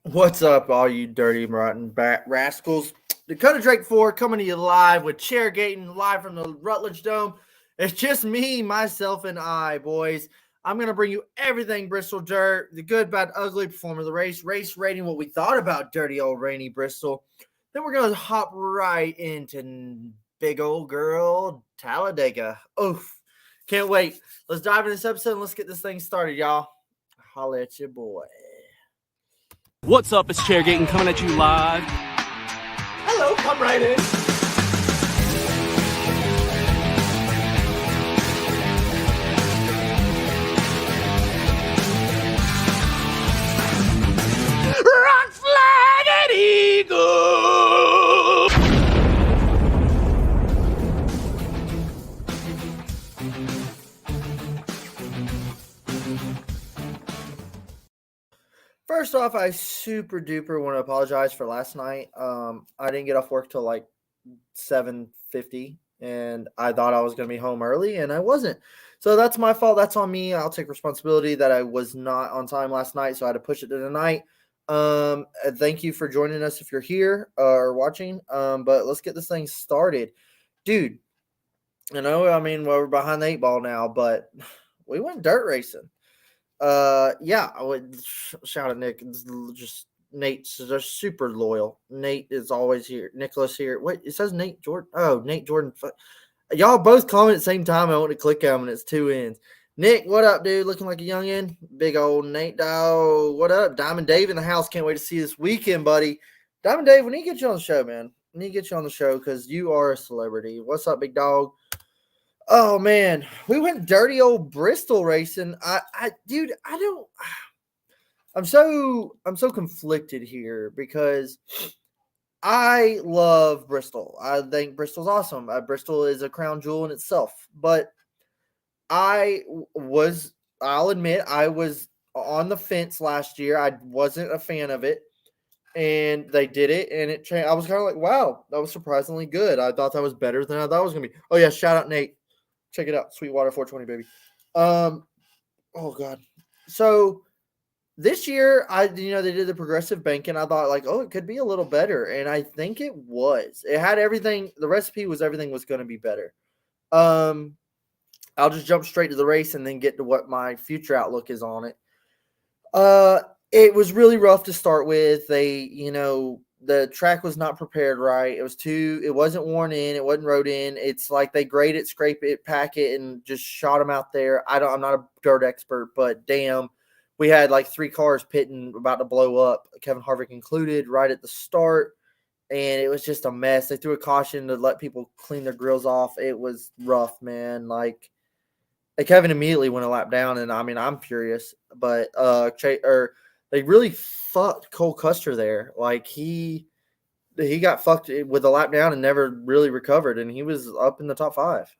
What's up, all you dirty, rotten rascals? Dakota Drake 4 coming to you live with Chairgating, live from the Rutledge Dome. It's just me, myself, and I, boys. I'm going to bring you everything Bristol Dirt, the good, bad, ugly performance of the race rating, what we thought about dirty old rainy Bristol. Then we're going to hop right into big old girl Talladega. Oof. Can't wait. Let's dive into this episode and let's get this thing started, y'all. Holla at your boy. What's up? It's Chairgating coming at you live. Hello, come right in. Rock flag and eagle. First off, I super duper want to apologize for last night. I didn't get off work till like 7:50, and I thought I was going to be home early, and I wasn't. So that's my fault. That's on me. I'll take responsibility that I was not on time last night, so I had to push it to tonight. Thank you for joining us if you're here or watching. But let's get this thing started, dude. We're behind the 8 ball now, but we went dirt racing. Yeah, I would shout at Nick. It's just Nate's just super loyal. Nate is always here. Nicholas here. Wait, it says Nate Jordan. Oh, Nate Jordan. Y'all both comment at the same time. I want to click on, and it's 2 ends. Nick, what up, dude? Looking like a youngin'. Big old Nate dog. What up? Diamond Dave in the house. Can't wait to see you this weekend, buddy. Diamond Dave, we need to get you on the show, man. We need to get you on the show because you are a celebrity. What's up, big dog? Oh man, we went dirty old Bristol racing. Dude, I'm so conflicted here because I love Bristol. I think Bristol's awesome. Bristol is a crown jewel in itself. But I'll admit, I was on the fence last year. I wasn't a fan of it. And they did it, and it changed. I was kind of like, wow, that was surprisingly good. I thought that was better than I thought it was going to be. Oh, yeah, shout out Nate. Check it out, Sweetwater 420, baby. Oh God. So this year, they did the progressive banking. I thought like, oh, it could be a little better, and I think it was. It had everything. The recipe was everything was going to be better. I'll just jump straight to the race and then get to what my future outlook is on it. It was really rough to start with. The track was not prepared right. It wasn't worn in. It wasn't rode in. It's like they grade it, scrape it, pack it, and just shot them out there. I'm not a dirt expert, but damn, we had like 3 cars pitting about to blow up, Kevin Harvick included, right at the start. And it was just a mess. They threw a caution to let people clean their grills off. It was rough, man. Like, Kevin immediately went a lap down, and I'm furious. But they really fucked Cole Custer there. Like he got fucked with a lap down and never really recovered, and he was up in the top 5.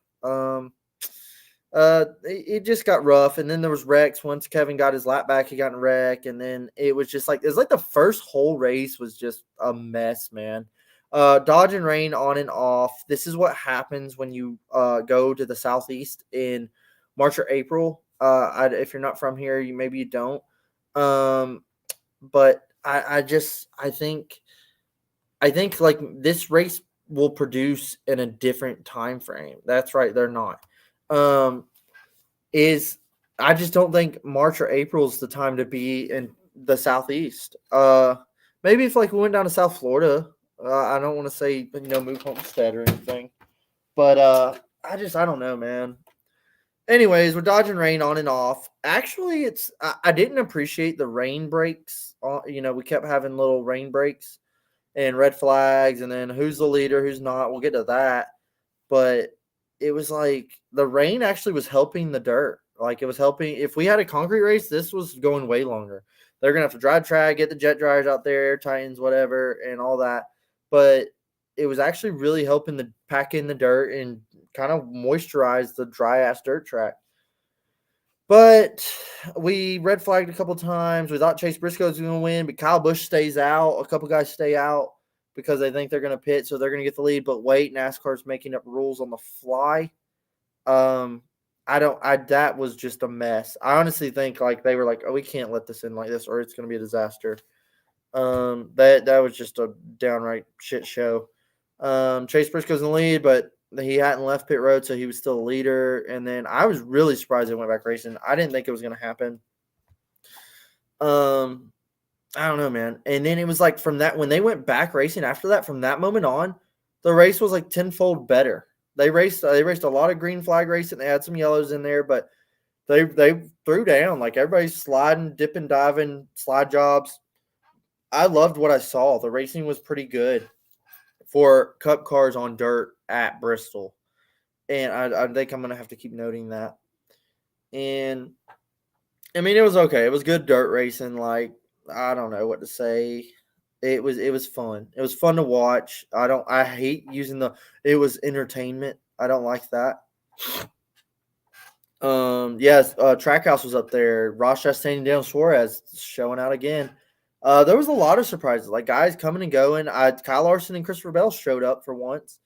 It just got rough, and then there was wrecks. Once Kevin got his lap back, he got in a wreck, and then it was like the first whole race was just a mess, man. Dodge and rain on and off. This is what happens when you go to the Southeast in March or April. If you're not from here, maybe you don't. But I think like this race will produce in a different time frame. That's right, they're not. I just don't think March or April is the time to be in the Southeast. Maybe if like we went down to South Florida. I don't want to say move Homestead or anything, but I don't know, man. Anyways, we're dodging rain on and off. Actually, I didn't appreciate the rain breaks. We kept having little rain breaks and red flags, and then who's the leader, who's not. We'll get to that. But it was like the rain actually was helping the dirt. Like it was helping. If we had a concrete race, this was going way longer. They're going to have to dry track, get the jet dryers out there, air Titans, whatever, and all that. But it was actually really helping the pack in the dirt and kind of moisturize the dry ass dirt track. But we red flagged a couple times. We thought Chase Briscoe was going to win, but Kyle Busch stays out. A couple guys stay out because they think they're going to pit, so they're going to get the lead. But wait, NASCAR's making up rules on the fly. That was just a mess. I honestly think like they were like, oh, we can't let this in like this, or it's going to be a disaster. That was just a downright shit show. Chase Briscoe's in the lead, but he hadn't left pit road, so he was still a leader. And then I was really surprised they went back racing. I didn't think it was going to happen. I don't know, man. And then it was like from that, when they went back racing after that, from that moment on, the race was like tenfold better. They raced a lot of green flag racing. They had some yellows in there, but they threw down. Like everybody's sliding, dipping, diving, slide jobs. I loved what I saw. The racing was pretty good for cup cars on dirt at Bristol. And I think I'm going to have to keep noting that. And I mean, it was okay. It was good dirt racing. Like, I don't know what to say. It was fun. It was fun to watch. I hate using it was entertainment. I don't like that. Yes, Trackhouse was up there. Ross Chastain and Daniel Suarez showing out again. There was a lot of surprises, like guys coming and going. Kyle Larson and Christopher Bell showed up for once.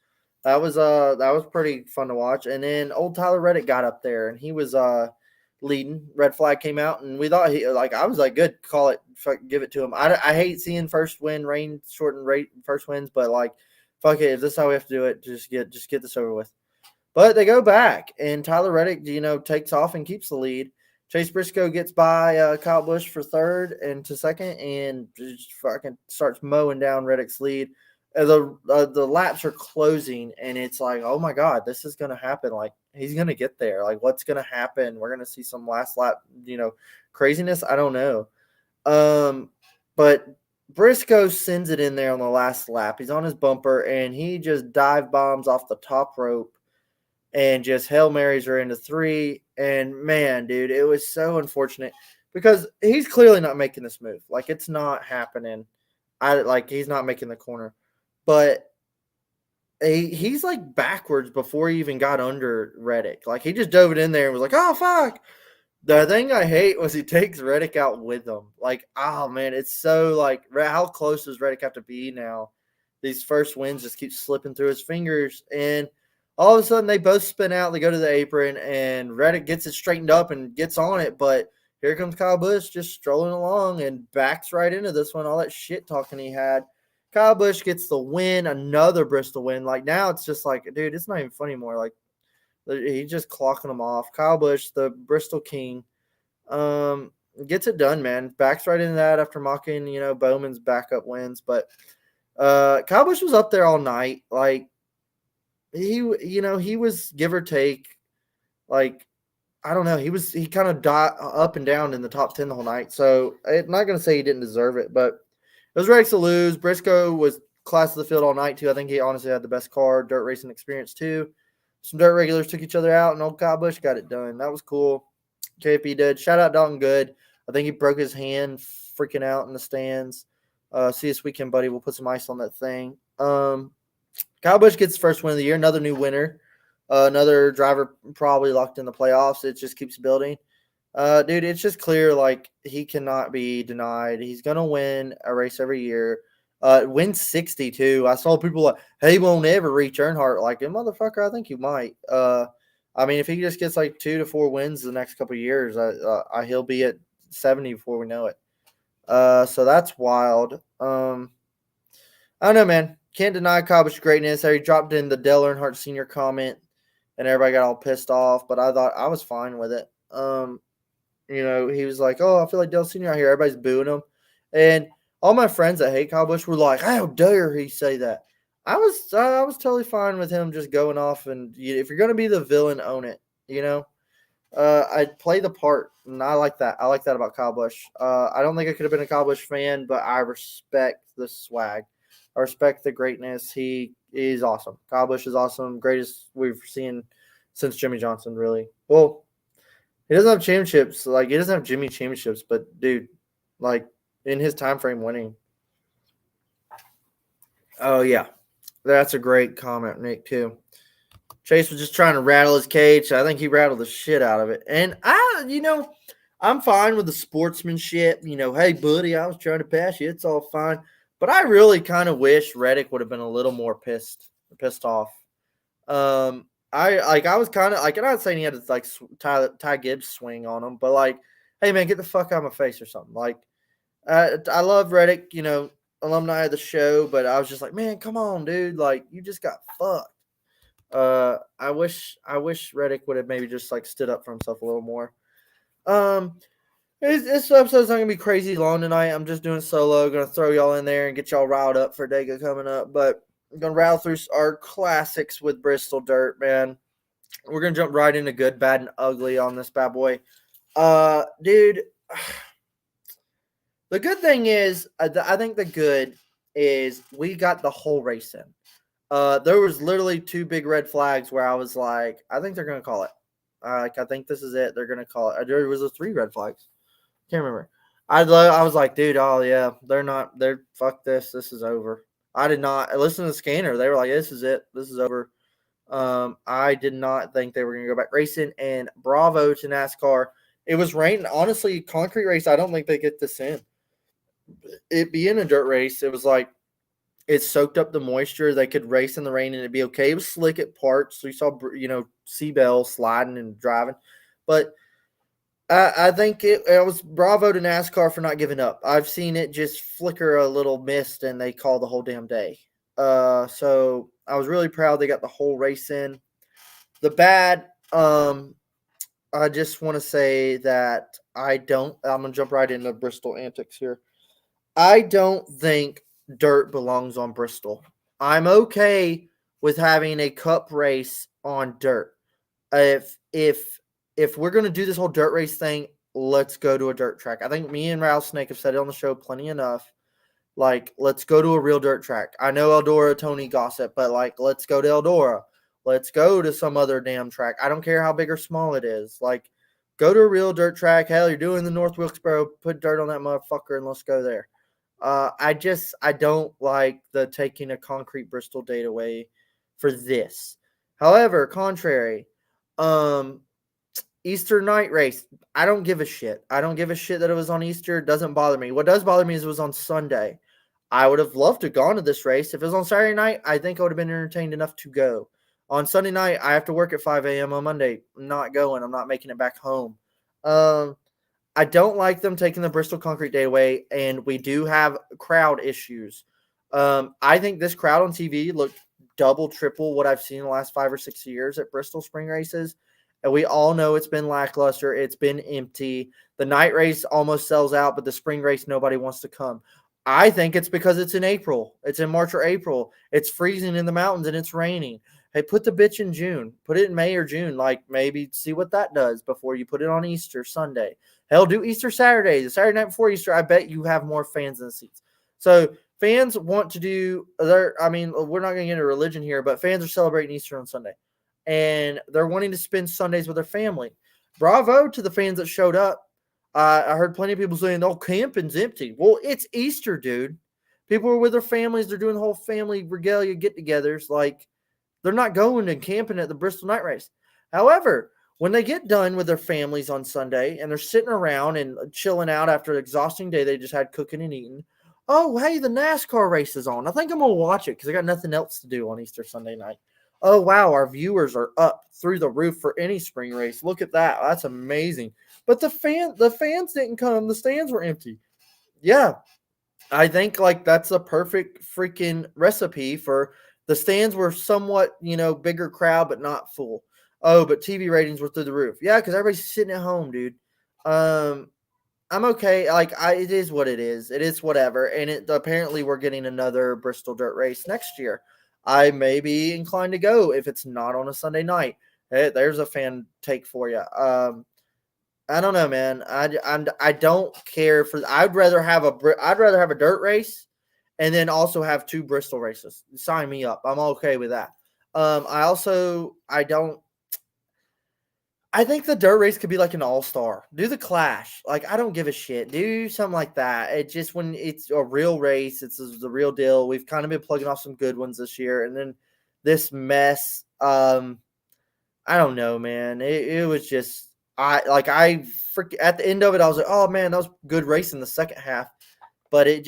That was pretty fun to watch. And then old Tyler Reddick got up there, and he was leading. Red flag came out, and we thought I was like, good, call it, give it to him. I hate seeing first win rain shorten rate first wins, but like, fuck it, if this is how we have to do it, just get this over with. But they go back, and Tyler Reddick, takes off and keeps the lead. Chase Briscoe gets by Kyle Busch for third and to second, and just fucking starts mowing down Reddick's lead. The laps are closing, and it's like, oh my God, this is going to happen. Like, he's going to get there. Like, what's going to happen? We're going to see some last lap, craziness. I don't know. But Briscoe sends it in there on the last lap. He's on his bumper, and he just dive bombs off the top rope and just Hail Marys her into three. And man, dude, it was so unfortunate because he's clearly not making this move. Like, it's not happening. He's not making the corner. But he's like backwards before he even got under Reddick. Like, he just dove it in there and was like, oh, fuck. The thing I hate was he takes Reddick out with him. Like, oh, man, it's so like, how close does Reddick have to be now? These first wins just keep slipping through his fingers. And all of a sudden, they both spin out. They go to the apron, and Reddick gets it straightened up and gets on it. But here comes Kyle Busch just strolling along and backs right into this one. All that shit talking he had. Kyle Busch gets the win, another Bristol win. Like, now it's just like, dude, it's not even funny anymore. Like, he's just clocking them off. Kyle Busch, the Bristol king, gets it done, man. Backs right into that after mocking, Bowman's backup wins. But Kyle Busch was up there all night. Like, he was give or take, like, I don't know. He kind of up and down in the top 10 the whole night. So I'm not going to say he didn't deserve it, but it was race to lose. Briscoe was class of the field all night, too. I think he honestly had the best car, dirt racing experience, too. Some dirt regulars took each other out, and old Kyle Busch got it done. That was cool. KP did. Shout out Dalton Good. I think he broke his hand freaking out in the stands. See this weekend, buddy. We'll put some ice on that thing. Kyle Busch gets the first win of the year. Another new winner. Another driver probably locked in the playoffs. It just keeps building. Dude, it's just clear, like, he cannot be denied. He's going to win a race every year. Win 62. I saw people like, hey, he won't ever reach Earnhardt. Like, motherfucker, I think you might. I mean, if he just gets like 2 to 4 wins the next couple of years, he'll be at 70 before we know it. So that's wild. I don't know, man. Can't deny Kyle Busch's greatness. He dropped in the Dale Earnhardt Sr. comment, and everybody got all pissed off, but I thought I was fine with it. He was like, oh, I feel like Dale Sr. out here. Everybody's booing him. And all my friends that hate Kyle Busch were like, how dare he say that? I was totally fine with him just going off, and if you're going to be the villain, own it, I play the part, and I like that. I like that about Kyle Busch. I don't think I could have been a Kyle Busch fan, but I respect the swag. I respect the greatness. He is awesome. Kyle Busch is awesome. Greatest we've seen since Jimmy Johnson, really. Well, he doesn't have championships. Like, he doesn't have Jimmy championships, but, dude, like, in his time frame winning. Oh, yeah. That's a great comment, Nick, too. Chase was just trying to rattle his cage. I think he rattled the shit out of it. And I'm fine with the sportsmanship. Hey, buddy, I was trying to pass you. It's all fine. But I really kind of wish Reddick would have been a little more pissed off. I was kind of like, I'm not saying he had to like Ty Gibbs swing on him, but like, hey man, get the fuck out of my face or something. Like, I love Reddick, alumni of the show, but I was just like, man, come on, dude. Like, you just got fucked. I wish Reddick would have maybe just like stood up for himself a little more. Um, this episode's not gonna be crazy long tonight. I'm just doing solo. Gonna throw y'all in there and get y'all riled up for Dega coming up. But I'm gonna rattle through our classics with Bristol Dirt, man. We're gonna jump right into good, bad, and ugly on this bad boy. Dude, the good thing is, I think the good is we got the whole race in. There was literally two big red flags where I was like, I think they're gonna call it. I think this is it. They're gonna call it. There was three red flags. Can't remember. I was like, dude, oh yeah, they're fuck this. This is over. I did not listen to the scanner. They were like, this is it. This is over. I did not think they were gonna go back racing. And bravo to NASCAR. It was raining. Honestly, concrete race. I don't think they get this in. It being a dirt race, it was like it soaked up the moisture. They could race in the rain and it'd be okay. It was slick at parts. So you saw, Seabell sliding and driving. But I think it was bravo to NASCAR for not giving up. I've seen it just flicker a little mist and they call the whole damn day. So I was really proud they got the whole race in. The bad, I just want to say that I'm going to jump right into Bristol antics here. I don't think dirt belongs on Bristol. I'm okay with having a cup race on dirt. If we're gonna do this whole dirt race thing, let's go to a dirt track. I think me and Rattlesnake have said it on the show plenty enough. Like, let's go to a real dirt track. I know Eldora, Tony gossip, but like, let's go to Eldora. Let's go to some other damn track. I don't care how big or small it is. Like, go to a real dirt track. Hell, you're doing the North Wilkesboro. Put dirt on that motherfucker and let's go there. I don't like the taking a concrete Bristol date away for this. However, contrary, Easter night race, I don't give a shit. I don't give a shit that it was on Easter. It doesn't bother me. What does bother me is it was on Sunday. I would have loved to have gone to this race. If it was on Saturday night, I think I would have been entertained enough to go. On Sunday night, I have to work at 5 a.m. on Monday. I'm not going. I'm not making it back home. I don't like them taking the Bristol concrete day away, and we do have crowd issues. I think this crowd on TV looked double, triple what I've seen in the last 5 or 6 years at Bristol spring races. And we all know it's been lackluster. It's been empty. The night race almost sells out, but the spring race, nobody wants to come. I think it's because it's in April. It's in March or April. It's freezing in the mountains and it's raining. Hey, put the bitch in June. Put it in May or June. Like, maybe see what that does before you put it on Easter Sunday. Hell, do Easter Saturday. The Saturday night before Easter, I bet you have more fans in the seats. So fans want to do we're not going to get into religion here, but fans are celebrating Easter on Sunday. And they're wanting to spend Sundays with their family. Bravo to the fans that showed up. I heard plenty of people saying, oh, camping's empty. Well, it's Easter, dude. People are with their families. They're doing the whole family regalia get-togethers. Like, they're not going and camping at the Bristol night race. However, when they get done with their families on Sunday and they're sitting around and chilling out after an exhausting day they just had cooking and eating, oh, hey, the NASCAR race is on. I think I'm going to watch it because I got nothing else to do on Easter Sunday night. Oh, wow, our viewers are up through the roof for any spring race. Look at that. That's amazing. But the fans didn't come. The stands were empty. Yeah, I think like that's a perfect freaking recipe for the stands were somewhat, bigger crowd, but not full. Oh, but TV ratings were through the roof. Yeah, because everybody's sitting at home, dude. I'm okay. Like, it is what it is. It is whatever. And apparently we're getting another Bristol Dirt Race next year. I may be inclined to go if it's not on a Sunday night. Hey, there's a fan take for you. I don't know, man. I don't care for. I'd rather have a dirt race, and then also have 2 Bristol races. Sign me up. I'm okay with that. I think the dirt race could be like an all-star. Do the Clash. Like, I don't give a shit. Do something like that. It just, when it's a real race, it's the real deal. We've kind of been plugging off some good ones this year. And then this mess, I don't know, man. It was just, at the end of it, I was like, oh, man, that was good race in the second half. But I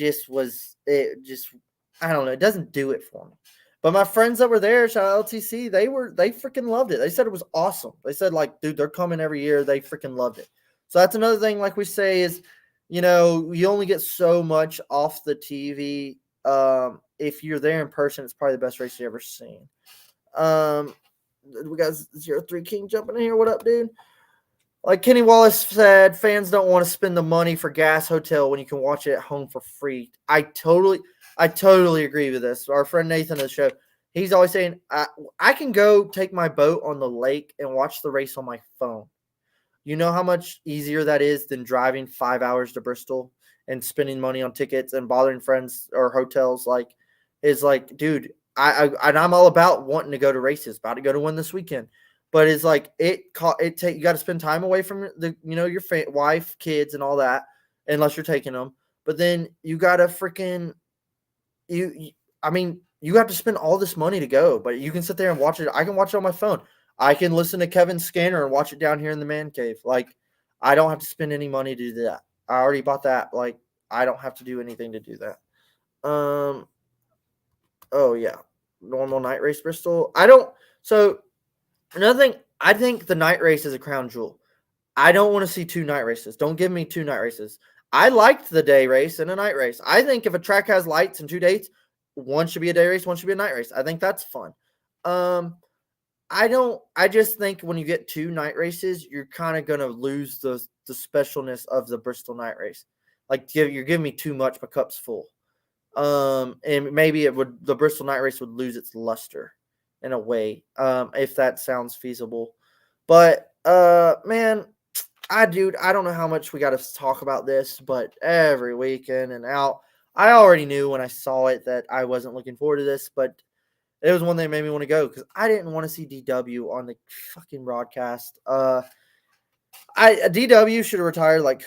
don't know. It doesn't do it for me. But my friends that were there, shout out LTC, they freaking loved it. They said it was awesome. They said, like, dude, they're coming every year. They freaking loved it. So that's another thing, like we say, is you know, you only get so much off the TV. If you're there in person, it's probably the best race you've ever seen. We got 03 King jumping in here. What up, dude? Like Kenny Wallace said, fans don't want to spend the money for gas hotel when you can watch it at home for free. I totally agree with this. Our friend Nathan of the show, he's always saying, I can go take my boat on the lake and watch the race on my phone. You know how much easier that is than driving 5 hours to Bristol and spending money on tickets and bothering friends or hotels. Like, is like, dude, I'm all about wanting to go to races, about to go to one this weekend. But it's like you got to spend time away from your wife, kids, and all that, unless you're taking them. But then you got to freaking you have to spend all this money to go. But you can sit there and watch it. I can watch it on my phone. I can listen to Kevin Scanner and watch it down here in the man cave. Like, I don't have to spend any money to do that. I already bought that. Like, I don't have to do anything to do that. Oh yeah, normal night race Bristol. So another thing, I think the night race is a crown jewel. I don't want to see 2 night races. Don't give me 2 night races. I liked the day race and a night race. I think if a track has lights and 2 dates, one should be a day race, one should be a night race. I think that's fun. I just think when you get 2 night races, you're kind of going to lose the specialness of the Bristol night race. Like, you're giving me too much. My cup's full. And maybe the Bristol night race would lose its luster in a way, if that sounds feasible. But man, I don't know how much we got to talk about this, but every weekend and out, I already knew when I saw it that I wasn't looking forward to this, but it was one that made me want to go because I didn't want to see DW on the fucking broadcast. DW should have retired like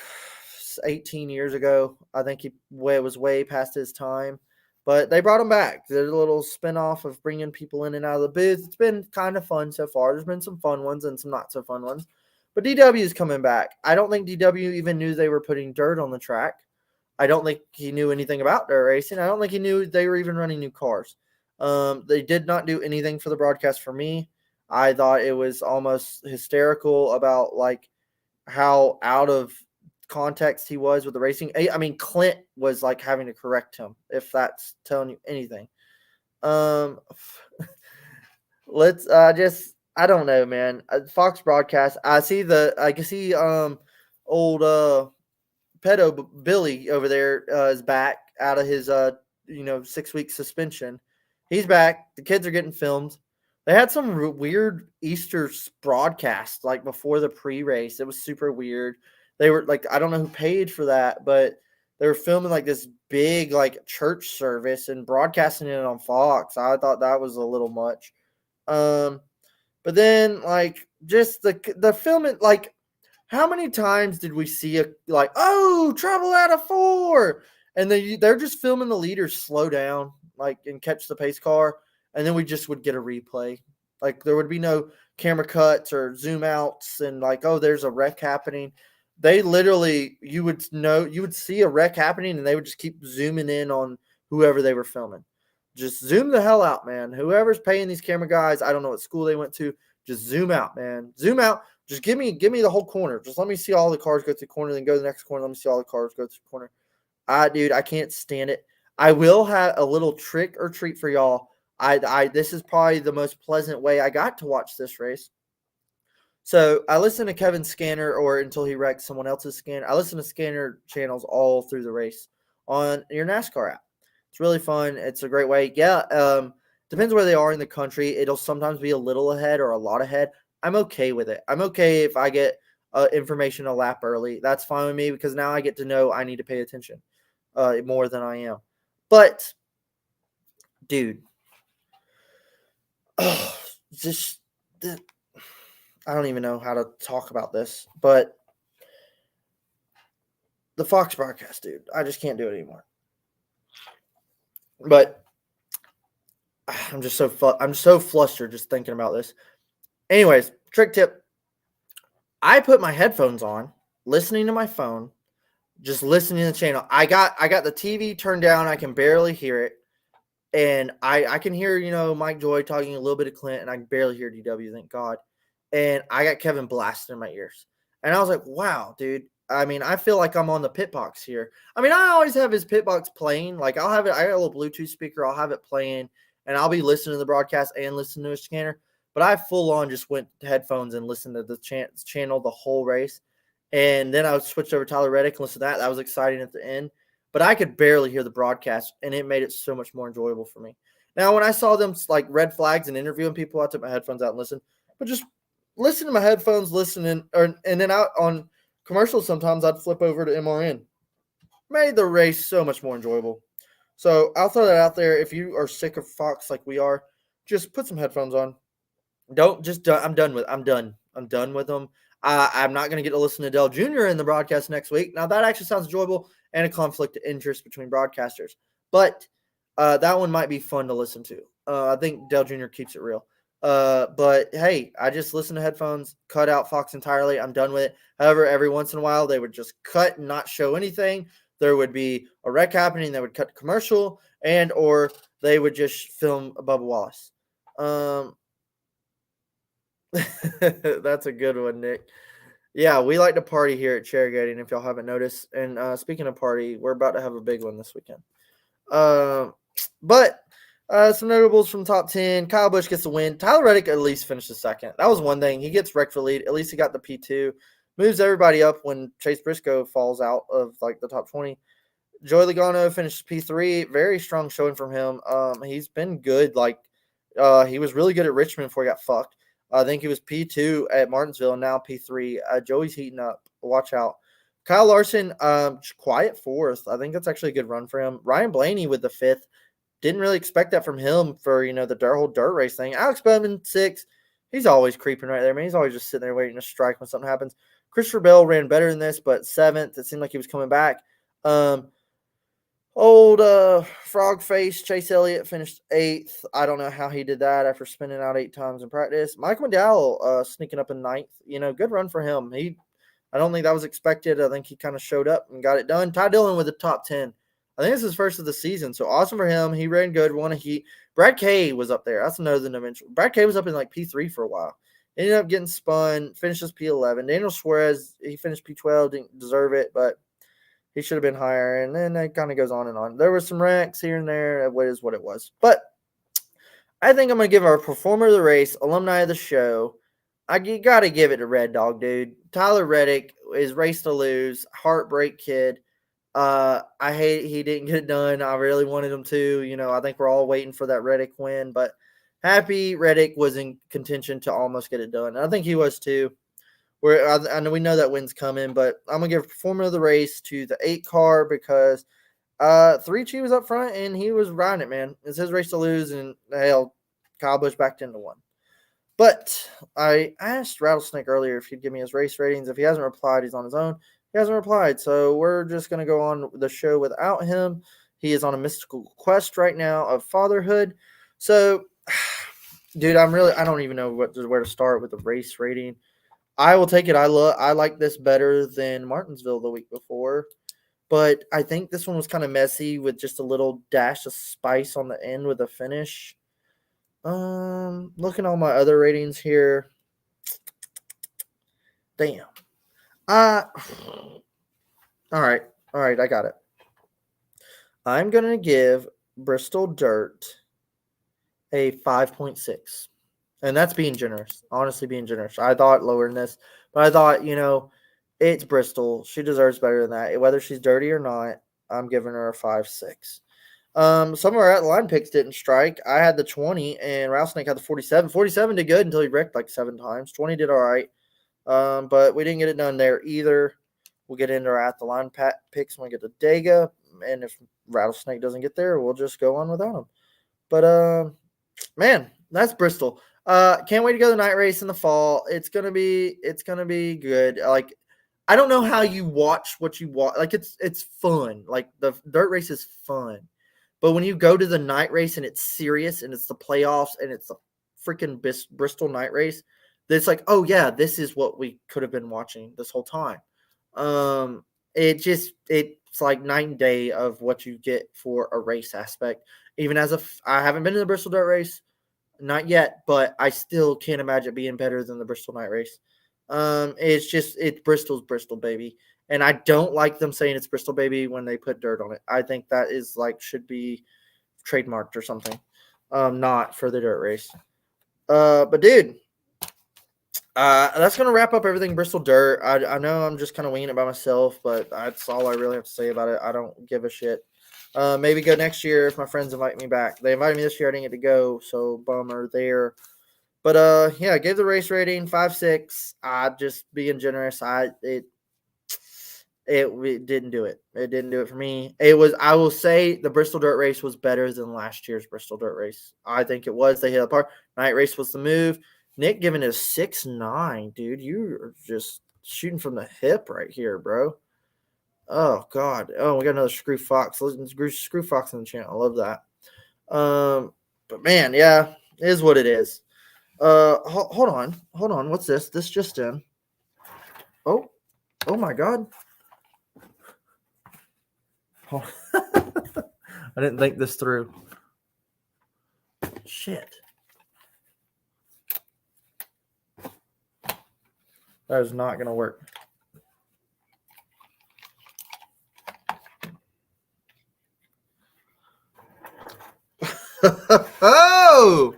18 years ago. I think it was way past his time. But they brought him back. There's a little spinoff of bringing people in and out of the booth. It's been kind of fun so far. There's been some fun ones and some not so fun ones. But DW is coming back. I don't think DW even knew they were putting dirt on the track. I don't think he knew anything about dirt racing. I don't think he knew they were even running new cars. They did not do anything for the broadcast for me. I thought it was almost hysterical about like how out of context he was with the racing. I mean, Clint was like having to correct him, if that's telling you anything. Let's I don't know, man. Fox broadcast. I can see old pedo Billy over there is back out of his 6-week suspension. He's back. The kids are getting filmed. They had some weird Easter broadcast like before the pre-race. It was super weird. They were like, I don't know who paid for that, but they were filming like this big like church service and broadcasting it on Fox. I thought that was a little much. But then like just the filming, like how many times did we see travel out of 4? And then they're just filming the leaders slow down like and catch the pace car, and then we just would get a replay. Like there would be no camera cuts or zoom outs and like, oh, there's a wreck happening. They literally, you would see a wreck happening and they would just keep zooming in on whoever they were filming. Just zoom the hell out, man. Whoever's paying these camera guys, I don't know what school they went to. Just zoom out, man. Zoom out. Just give me the whole corner. Just let me see all the cars go through the corner, then go to the next corner. Let me see all the cars go through the corner. Dude, I can't stand it. I will have a little trick or treat for y'all. This is probably the most pleasant way I got to watch this race. So I listen to Kevin Scanner or until he wrecks someone else's scanner. I listen to Scanner channels all through the race on your NASCAR app. It's really fun. It's a great way. Yeah. Depends where they are in the country. It'll sometimes be a little ahead or a lot ahead. I'm okay with it. I'm okay if I get information a lap early. That's fine with me because now I get to know I need to pay attention more than I am. But, dude, I don't even know how to talk about this, but the Fox broadcast, dude, I just can't do it anymore. But I'm so flustered just thinking about this. Anyways, trick tip. I put my headphones on, listening to my phone, just listening to the channel. I got the TV turned down. I can barely hear it. And I can hear, Mike Joy talking a little bit of Clint, and I can barely hear DW, thank God. And I got Kevin blasted in my ears. And I was like, wow, dude. I mean, I feel like I'm on the pit box here. I mean, I always have his pit box playing. Like I'll have it. I got a little Bluetooth speaker. I'll have it playing, and I'll be listening to the broadcast and listening to his scanner. But I full on just went to headphones and listened to the channel the whole race, and then I switched over to Tyler Reddick and listened to that. That was exciting at the end. But I could barely hear the broadcast, and it made it so much more enjoyable for me. Now, when I saw them like red flags and interviewing people, I took my headphones out and listened. But just listen to my headphones, listening, and then out on commercials, sometimes I'd flip over to MRN. Made the race so much more enjoyable. So I'll throw that out there. If you are sick of Fox like we are, just put some headphones on. I'm done with them. I'm not going to get to listen to Dell Jr. in the broadcast next week. Now, that actually sounds enjoyable and a conflict of interest between broadcasters. But that one might be fun to listen to. I think Dell Jr. keeps it real. But hey, I just listen to headphones, cut out Fox entirely. I'm done with it. However, every once in a while, they would just cut and not show anything. There would be a wreck happening. They would cut the commercial or they would just film Bubba Wallace. That's a good one, Nick. Yeah, we like to party here at Chairgating, if y'all haven't noticed. And speaking of party, we're about to have a big one this weekend. But some notables from top 10. Kyle Busch gets the win. Tyler Reddick at least finished second. That was one thing. He gets wrecked for lead. At least he got the P2. Moves everybody up when Chase Briscoe falls out of like the top 20. Joey Logano finished P3. Very strong showing from him. He's been good. Like he was really good at Richmond before he got fucked. I think he was P2 at Martinsville and now P3. Joey's heating up. Watch out. Kyle Larson, quiet fourth. I think that's actually a good run for him. Ryan Blaney with the fifth. Didn't really expect that from him for, the whole dirt race thing. Alex Bowman, sixth. He's always creeping right there, man. He's always just sitting there waiting to strike when something happens. Christopher Bell ran better than this, but seventh. It seemed like he was coming back. Frog face Chase Elliott finished eighth. I don't know how he did that after spinning out 8 times in practice. Mike McDowell sneaking up in ninth. Good run for him. I don't think that was expected. I think he kind of showed up and got it done. Ty Dillon with the top 10. I think this is his first of the season, so awesome for him. He ran good, won a heat. Brad Kay was up there. That's another dimension. Brad Kay was up in like P3 for a while. Ended up getting spun, finishes P11. Daniel Suarez, he finished P12, didn't deserve it, but he should have been higher. And then it kind of goes on and on. There were some wrecks here and there. It is what it was. But I think I'm going to give our performer of the race, alumni of the show. You got to give it to Red Dog, dude. Tyler Reddick is race to lose. Heartbreak kid. I hate he didn't get it done. I really wanted him to. I think we're all waiting for that Reddick win. But happy Reddick was in contention to almost get it done. I think he was too. I know we know that win's coming, but I'm going to give performer of the race to the 8 car because 3G was up front and he was riding it, man. It's his race to lose, and hell, Kyle Busch backed into one. But I asked Rattlesnake earlier if he'd give me his race ratings. If he hasn't replied, he's on his own. He hasn't replied, so we're just going to go on the show without him. He is on a mystical quest right now of fatherhood. So, dude, I don't even know where to start with the race rating. I will take it. I like this better than Martinsville the week before, but I think this one was kind of messy with just a little dash of spice on the end with the finish. Looking at all my other ratings here. Damn. All right, I got it. I'm gonna give Bristol Dirt a 5.6. And that's being generous. Honestly, being generous. I thought lower than this. But I thought, it's Bristol. She deserves better than that. Whether she's dirty or not, I'm giving her a 5.6. Some of our at-line picks didn't strike. I had the 20, and Rattlesnake had the 47. 47 did good until he wrecked like 7 times. 20 did all right. But we didn't get it done there either. We'll get into our at-the-line picks when we get to Dega. And if Rattlesnake doesn't get there, we'll just go on without him. But, man, that's Bristol. Can't wait to go to the night race in the fall. It's gonna be good. Like, I don't know how you watch what you watch. Like, it's fun. Like, the dirt race is fun, but when you go to the night race and it's serious and it's the playoffs and it's the freaking Bristol night race, it's like, oh yeah, this is what we could have been watching this whole time. It's like night and day of what you get for a race aspect. Even I haven't been to the Bristol dirt race. Not yet, but I still can't imagine it being better than the Bristol night race. It's Bristol's Bristol, baby. And I don't like them saying it's Bristol Baby when they put dirt on it. I think that is like should be trademarked or something. Not for the dirt race. But dude, that's gonna wrap up everything Bristol Dirt. I know I'm just kind of winging it by myself, but that's all I really have to say about it. I don't give a shit. Maybe go next year if my friends invite me back. They invited me this year, I didn't get to go, so bummer there. But yeah, I gave the race rating 5.6. I'm just being generous. It didn't do it. It didn't do it for me. It was, I will say, the Bristol Dirt Race was better than last year's Bristol Dirt Race. I think it was. They hit a par. Night race was the move. Nick giving it a 6.9, dude. You're just shooting from the hip right here, bro. Oh God. Oh, we got another Screw Fox. Listen, Screw Fox on the channel. I love that. But man, yeah, it is what it is. Hold on. What's this? This just in. Oh my God. I didn't think this through. Shit. That is not going to work. Oh!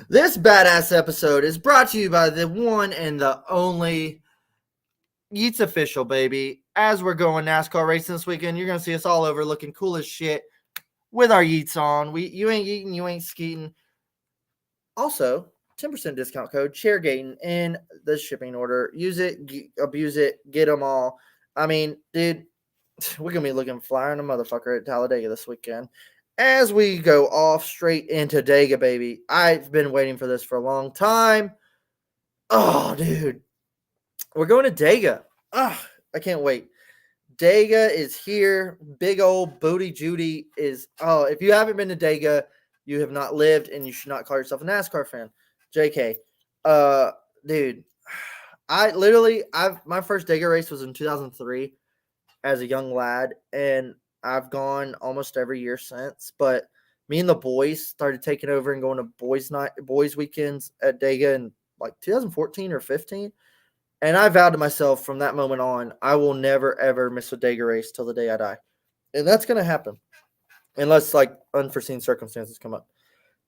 This badass episode is brought to you by the one and the only Yeats Official, baby. As we're going NASCAR racing this weekend, you're going to see us all over looking cool as shit with our Yeats on. You ain't eating, you ain't skeeting. Also, 10% discount code chairgating in the shipping order. Use it, abuse it, get them all. I mean, dude, we're going to be looking flying a motherfucker at Talladega this weekend. As we go off straight into Dega, baby. I've been waiting for this for a long time. Oh, dude. We're going to Dega. I can't wait. Dega is here. Big old Booty Judy is. Oh, if you haven't been to Dega, you have not lived, and you should not call yourself a NASCAR fan. JK. Dude. My first Dega race was in 2003 as a young lad, and I've gone almost every year since. But me and the boys started taking over and going to boys weekends at Dega in like 2014 or 15. And I vowed to myself from that moment on, I will never, ever miss a Dega race till the day I die. And that's going to happen unless like unforeseen circumstances come up.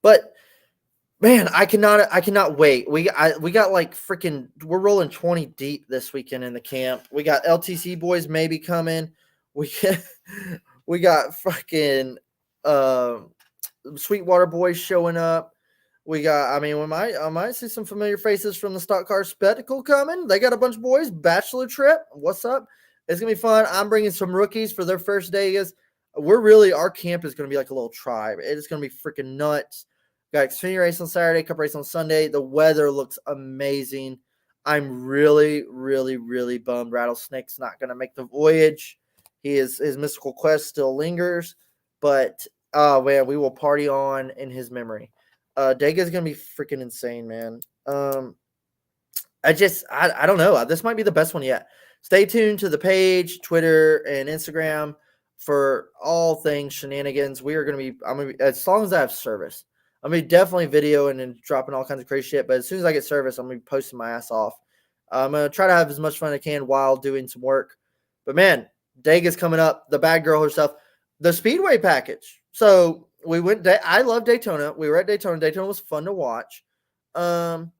But man, I cannot wait. We got like freaking, we're rolling 20 deep this weekend in the camp. We got LTC boys maybe coming. We got fucking Sweetwater boys showing up. We got, I might see some familiar faces from the Stock Car Spectacle coming. They got a bunch of boys. Bachelor trip. What's up? It's going to be fun. I'm bringing some rookies for their first days. Our camp is going to be like a little tribe. It's going to be freaking nuts. Got Xfinity race on Saturday, Cup race on Sunday. The weather looks amazing. I'm really, really, really bummed Rattlesnake's not going to make the voyage. His mystical quest still lingers, but man, we will party on in his memory. Dega is gonna be freaking insane, man. I don't know. This might be the best one yet. Stay tuned to the page, Twitter, and Instagram for all things shenanigans. I'm gonna be as long as I have service. I'm gonna be definitely videoing and dropping all kinds of crazy shit. But as soon as I get service, I'm gonna be posting my ass off. I'm gonna try to have as much fun as I can while doing some work. But man, Dega's coming up. The bad girl herself. The Speedway package. So we went. I love Daytona. We were at Daytona. Daytona was fun to watch. And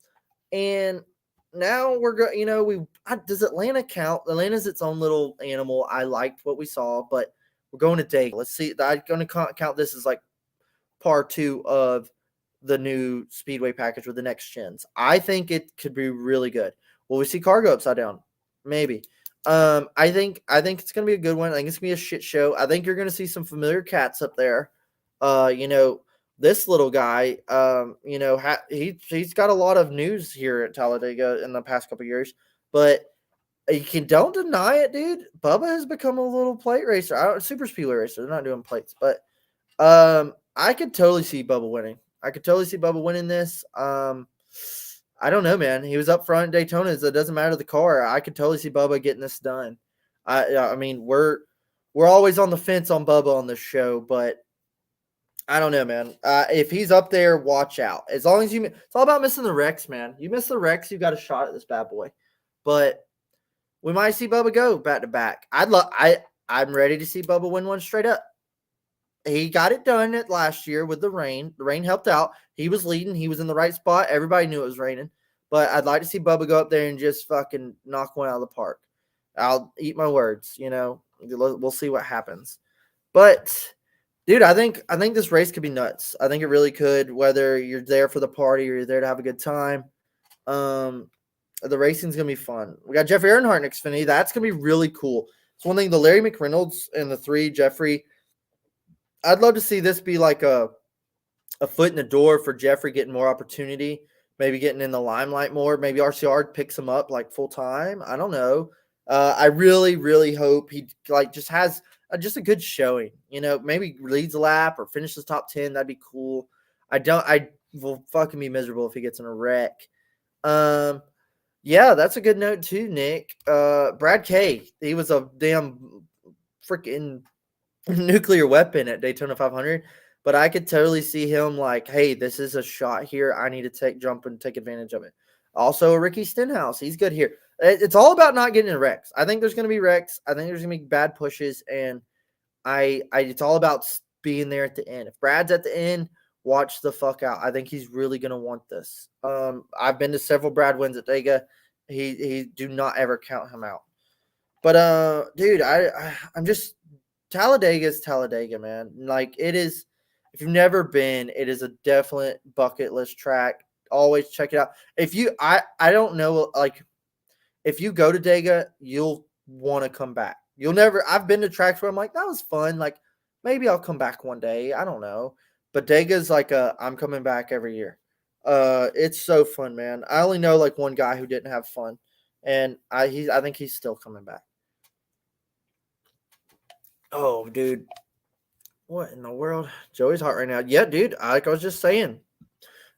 now we're going. Does Atlanta count? Atlanta's its own little animal. I liked what we saw, but we're going to Daytona. Let's see. I'm going to count this as like part 2 of the new Speedway package with the next gens. I think it could be really good. Will we see cargo upside down? Maybe. I think it's gonna be a good one. I think it's gonna be a shit show. I think you're gonna see some familiar cats up there. This little guy, he's got a lot of news here at Talladega in the past couple of years, but don't deny it, dude. Bubba has become a little plate racer. Super speedway racer. They're not doing plates, but I could totally see Bubba winning. I could totally see Bubba winning this. I don't know, man. He was up front at Daytona. So it doesn't matter the car. I could totally see Bubba getting this done. I mean, we're always on the fence on Bubba on this show, but I don't know, man. If he's up there, watch out. As long as it's all about missing the wrecks, man. You miss the wrecks, you got a shot at this bad boy. But we might see Bubba go back to back. I'm ready to see Bubba win one straight up. He got it done at last year with the rain. The rain helped out. He was leading. He was in the right spot. Everybody knew it was raining. But I'd like to see Bubba go up there and just fucking knock one out of the park. I'll eat my words, We'll see what happens. But dude, I think this race could be nuts. I think it really could, whether you're there for the party or you're there to have a good time. The racing's gonna be fun. We got Jeff Earnhardt in Xfinity. That's gonna be really cool. It's one thing. The Larry McReynolds and the 3 Jeffrey. I'd love to see this be like a foot in the door for Jeffrey getting more opportunity, maybe getting in the limelight more. Maybe RCR picks him up like full time. I don't know. I really, really hope he just has just a good showing. Maybe leads a lap or finishes top 10. That'd be cool. I will fucking be miserable if he gets in a wreck. Yeah, that's a good note too, Nick. Brad K. He was a damn freaking nuclear weapon at Daytona 500, but I could totally see him like, hey, this is a shot here. I need to jump and take advantage of it. Also, Ricky Stenhouse, he's good here. It's all about not getting in wrecks. I think there's going to be wrecks. I think there's going to be bad pushes, and it's all about being there at the end. If Brad's at the end, watch the fuck out. I think he's really going to want this. I've been to several Brad wins at Dega. He do not ever count him out. But dude, I'm just Talladega is Talladega, man. Like it is. If you've never been, it is a definite bucket list track. Always check it out. I don't know, like if you go to Dega, you'll want to come back. I've been to tracks where I'm like, that was fun. Like maybe I'll come back one day. I don't know. But Dega's like I'm coming back every year. It's so fun, man. I only know like one guy who didn't have fun, and I think he's still coming back. Oh, dude. What in the world? Joey's hot right now. Yeah, dude. Like I was just saying.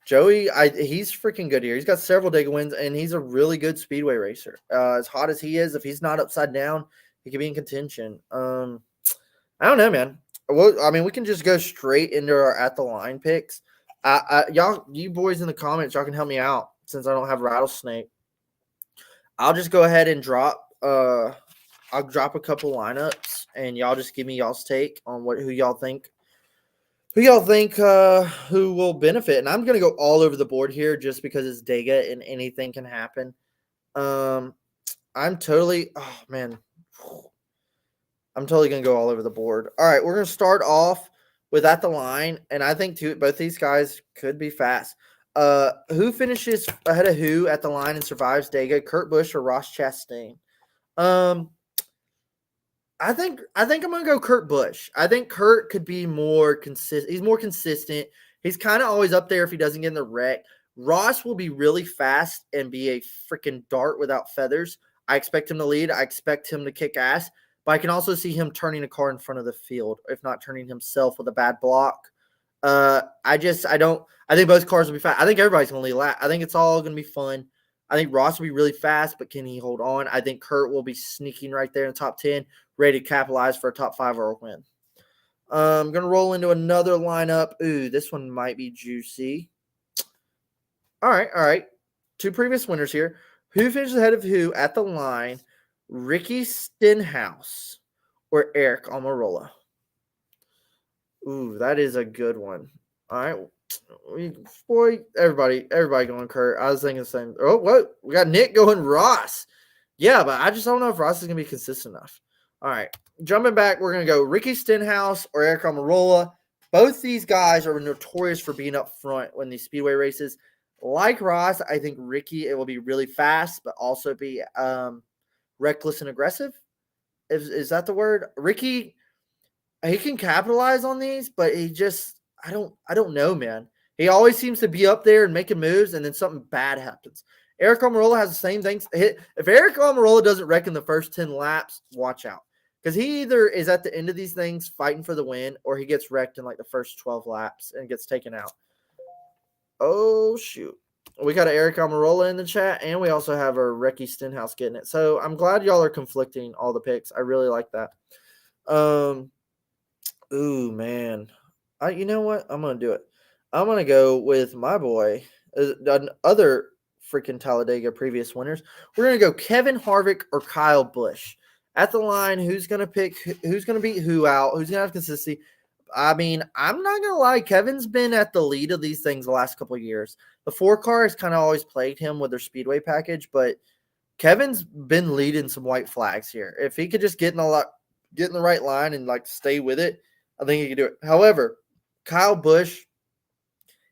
Joey, he's freaking good here. He's got several Dega wins, and he's a really good speedway racer. As hot as he is, if he's not upside down, he could be in contention. I don't know, man. Well, I mean, we can just go straight into our at the line picks. Y'all, you boys in the comments, y'all can help me out since I don't have Rattlesnake. I'll just go ahead and drop. I'll drop a couple lineups, and y'all just give me y'all's take on who y'all think who will benefit. And I'm gonna go all over the board here just because it's Dega and anything can happen. I'm totally gonna go all over the board. All right, we're gonna start off with at the line, and I think both these guys could be fast. Who finishes ahead of who at the line and survives Dega? Kurt Busch or Ross Chastain? I think I'm gonna go Kurt Busch. I think Kurt could be more consistent. He's more consistent. He's kind of always up there if he doesn't get in the wreck. Ross will be really fast and be a freaking dart without feathers. I expect him to lead. I expect him to kick ass. But I can also see him turning a car in front of the field, if not turning himself with a bad block. I think both cars will be fast. I think everybody's gonna lead a lap. I think it's all gonna be fun. I think Ross will be really fast, but can he hold on? I think Kurt will be sneaking right there in the top 10, ready to capitalize for a top 5 or a win. I'm going to roll into another lineup. Ooh, this one might be juicy. All right. 2 previous winners here. Who finishes ahead of who at the line? Ricky Stenhouse or Eric Almirola? Ooh, that is a good one. All right. Everybody going Kurt. I was thinking the same. Oh, what? We got Nick going Ross. Yeah, but I just don't know if Ross is going to be consistent enough. All right. Jumping back, we're going to go Ricky Stenhouse or Eric Almirola. Both these guys are notorious for being up front when these speedway races. Like Ross, I think Ricky, it will be really fast, but also be reckless and aggressive. Is that the word? Ricky, he can capitalize on these, but he just – I don't know, man. He always seems to be up there and making moves, and then something bad happens. Eric Almirola has the same things. If Eric Almirola doesn't wreck in the first 10 laps, watch out. Because he either is at the end of these things fighting for the win, or he gets wrecked in like the first 12 laps and gets taken out. Oh, shoot. We got an Eric Almirola in the chat, and we also have a Ricky Stenhouse getting it. So I'm glad y'all are conflicting all the picks. I really like that. Ooh, man. You know what? I'm going to do it. I'm going to go with my boy, another freaking Talladega previous winners. We're going to go Kevin Harvick or Kyle Busch. At the line, who's going to pick, who's going to beat who out, who's going to have consistency. I mean, I'm not going to lie. Kevin's been at the lead of these things the last couple of years. The 4-car has kind of always plagued him with their speedway package, but Kevin's been leading some white flags here. If he could just get in the right line and like stay with it, I think he could do it. However, Kyle Busch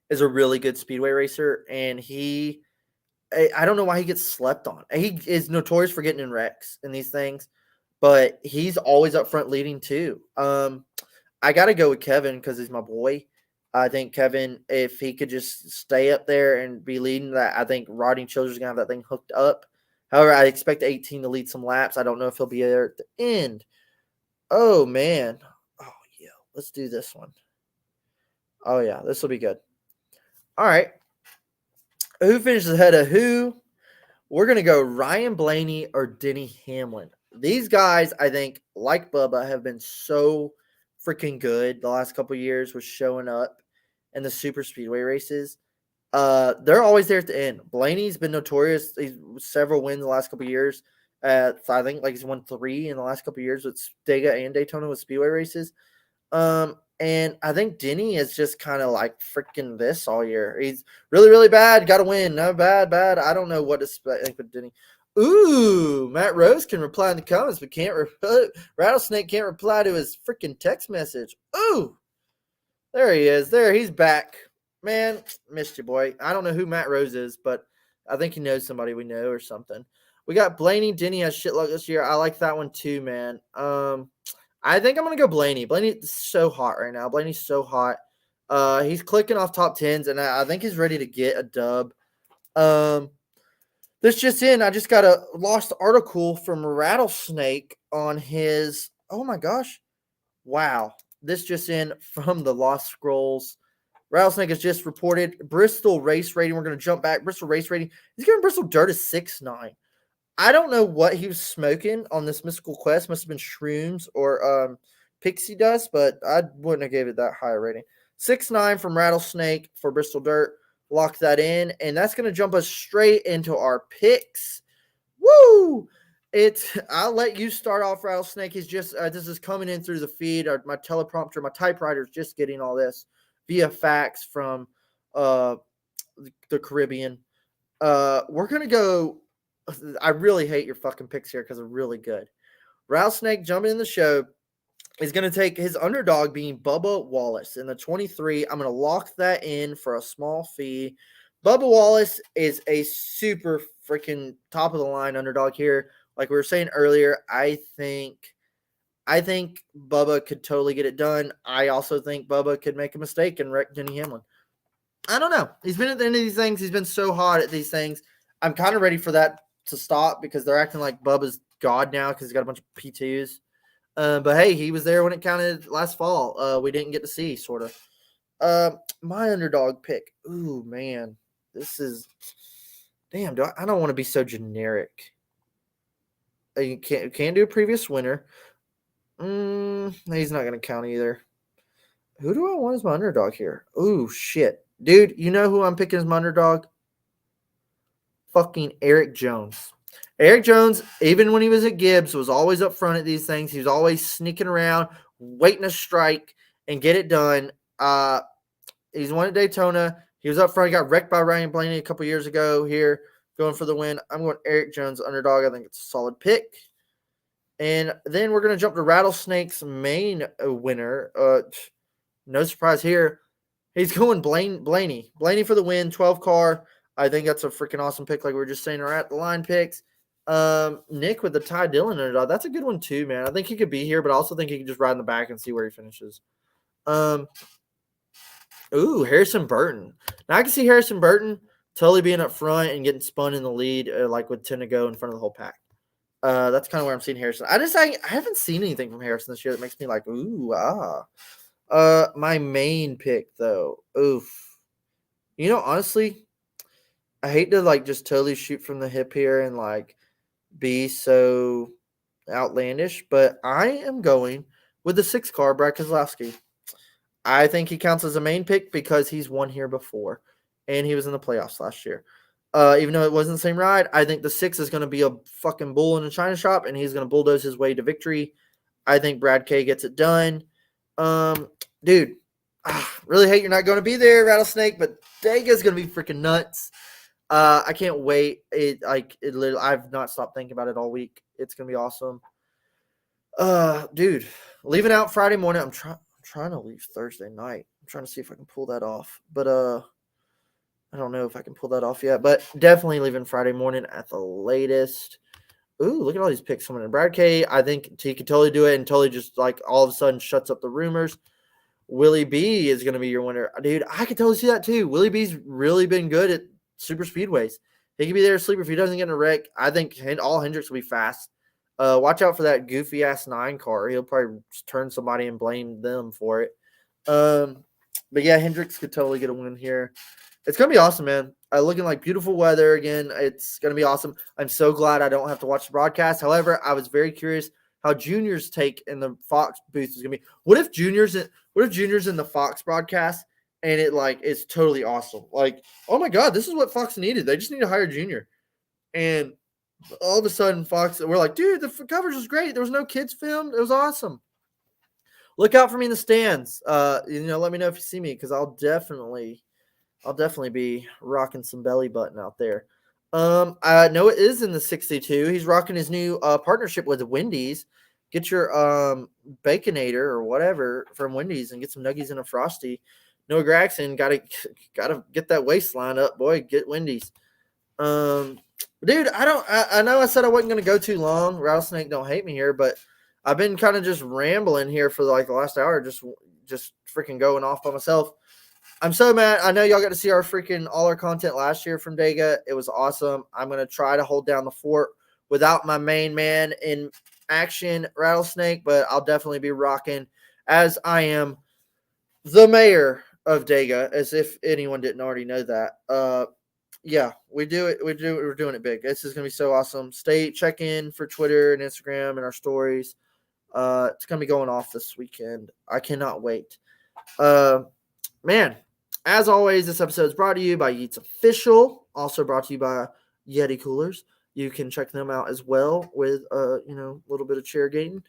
is a really good speedway racer, and I don't know why he gets slept on. He is notorious for getting in wrecks in these things, but he's always up front leading too. I got to go with Kevin because he's my boy. I think Kevin, if he could just stay up there and be leading that, I think Rodney Childers is going to have that thing hooked up. However, I expect 18 to lead some laps. I don't know if he'll be there at the end. Oh, man. Oh, yeah. Let's do this one. Oh, yeah. This will be good. All right. Who finishes ahead of who? We're going to go Ryan Blaney or Denny Hamlin. These guys, I think, like Bubba, have been so freaking good the last couple of years with showing up in the super speedway races. They're always there at the end. Blaney's been notorious. He's several wins the last couple of years. I think like he's won 3 in the last couple of years with Dega and Daytona with speedway races. And I think Denny is just kind of like freaking this all year. He's really, really bad. Got to win. No, bad. I don't know what to think with Denny. Ooh, Matt Rose can reply in the comments, but Rattlesnake can't reply to his freaking text message. Ooh, there he is. There, he's back. Man, missed you, boy. I don't know who Matt Rose is, but I think he knows somebody we know or something. We got Blaney. Denny has shit luck this year. I like that one too, man. I think I'm going to go Blaney. Blaney's so hot right now. Blaney's so hot. He's clicking off top 10s, and I think he's ready to get a dub. This just in, I just got a lost article from Rattlesnake on his – oh, my gosh. Wow. This just in from the Lost Scrolls. Rattlesnake has just reported Bristol race rating. We're going to jump back. Bristol race rating. He's giving Bristol Dirt a 6.9. I don't know what he was smoking on this mystical quest. Must have been shrooms or pixie dust, but I wouldn't have gave it that high a rating. 6.9 from Rattlesnake for Bristol Dirt. Lock that in, and that's going to jump us straight into our picks. Woo! I'll let you start off, Rattlesnake. He's just this is coming in through the feed. My teleprompter, my typewriter is just getting all this via fax from the Caribbean. We're going to go. I really hate your fucking picks here because they're really good. Rattlesnake jumping in the show is going to take his underdog being Bubba Wallace in the 23. I'm going to lock that in for a small fee. Bubba Wallace is a super freaking top of the line underdog here. Like we were saying earlier, I think Bubba could totally get it done. I also think Bubba could make a mistake and wreck Denny Hamlin. I don't know. He's been at the end of these things. He's been so hot at these things. I'm kind of ready for that to stop because they're acting like Bubba's God now because he's got a bunch of P2s. But hey, he was there when it counted last fall. We didn't get to see, sort of. My underdog pick. Ooh, man. This is – damn, I don't want to be so generic. You can't do a previous winner. He's not going to count either. Who do I want as my underdog here? Ooh, shit. Dude, you know who I'm picking as my underdog? Fucking Eric Jones. Eric Jones, even when he was at Gibbs, was always up front at these things. He was always sneaking around, waiting to strike and get it done. He's won at Daytona. He was up front. He got wrecked by Ryan Blaney a couple years ago here, going for the win. I'm going Eric Jones underdog. I think it's a solid pick. And then we're going to jump to Rattlesnake's main winner. No surprise here. He's going Blaney. Blaney for the win, 12 car. I think that's a freaking awesome pick like we were just saying. Our at the line picks. Nick with the Ty Dillon underdog. That's a good one too, man. I think he could be here, but I also think he could just ride in the back and see where he finishes. Ooh, Harrison Burton. Now I can see Harrison Burton totally being up front and getting spun in the lead, like with 10 to go in front of the whole pack. That's kind of where I'm seeing Harrison. I haven't seen anything from Harrison this year that makes me like, ooh, ah. My main pick though. Oof. You know, honestly, I hate to like just totally shoot from the hip here and like be so outlandish, but I am going with the 6 car, Brad Keselowski. I think he counts as a main pick because he's won here before and he was in the playoffs last year. Even though it wasn't the same ride, I think the 6 is going to be a fucking bull in a china shop, and he's going to bulldoze his way to victory. I think Brad K gets it done. Dude, really hate you're not going to be there, Rattlesnake, but Dega's going to be freaking nuts. I can't wait. Literally, I've not stopped thinking about it all week. It's going to be awesome. Dude, leaving out Friday morning. I'm trying to leave Thursday night. I'm trying to see if I can pull that off, but I don't know if I can pull that off yet, but definitely leaving Friday morning at the latest. Ooh, look at all these picks coming in. Brad K, I think he could totally do it and totally just like all of a sudden shuts up the rumors. Willie B is going to be your winner. Dude, I could totally see that too. Willie B's really been good at super speedways. He could be there to sleep if he doesn't get in a wreck. I think all Hendricks will be fast. Watch out for that goofy ass 9 car. He'll probably turn somebody and blame them for it. But yeah, Hendricks could totally get a win here. It's going to be awesome, man. Looking like beautiful weather again. It's going to be awesome. I'm so glad I don't have to watch the broadcast. However, I was very curious how Junior's take in the Fox booth is going to be. What if Junior's in the Fox broadcast and it like is totally awesome? Like, oh my God, this is what Fox needed. They just need to hire Junior. And all of a sudden Fox, we're like, dude, the coverage was great. There was no kids filmed. It was awesome. Look out for me in the stands. Let me know if you see me because I'll definitely be rocking some belly button out there. I know it is in the 62. He's rocking his new partnership with Wendy's. Get your Baconator or whatever from Wendy's and get some nuggies in a Frosty. Noah Gregson gotta get that waistline up, boy. Get Wendy's. Dude, I know I said I wasn't gonna go too long. Rattlesnake, don't hate me here, but I've been kind of just rambling here for like the last hour, just freaking going off by myself. I'm so mad. I know y'all got to see all our content last year from Dega. It was awesome. I'm going to try to hold down the fort without my main man in action, Rattlesnake, but I'll definitely be rocking as I am the mayor of Dega, as if anyone didn't already know that. Yeah, we do it. We're doing it big. This is going to be so awesome. Check in for Twitter and Instagram and our stories. It's going to be going off this weekend. I cannot wait. Man, as always, this episode is brought to you by Yeats Official, also brought to you by Yeti Coolers. You can check them out as well with a little bit of chairgating.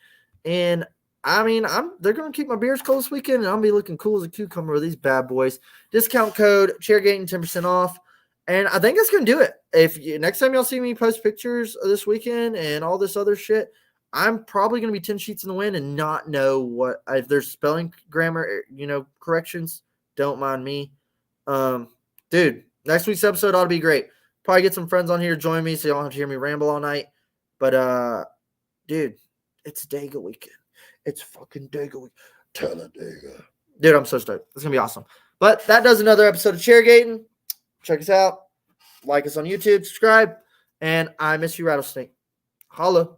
And I mean, they're going to keep my beers cold this weekend, and I'll be looking cool as a cucumber with these bad boys. Discount code chairgating 10% off. And I think that's going to do it. Next time y'all see me post pictures of this weekend and all this other shit, I'm probably going to be 10 sheets in the wind and not know if there's spelling, grammar, corrections. Don't mind me. Dude, next week's episode ought to be great. Probably get some friends on here to join me so you don't have to hear me ramble all night. But, dude, it's Dega weekend. It's fucking Dega weekend. Talladega. Dude, I'm so stoked. It's going to be awesome. But that does another episode of Chairgating. Check us out. Like us on YouTube. Subscribe. And I miss you, Rattlesnake. Holla.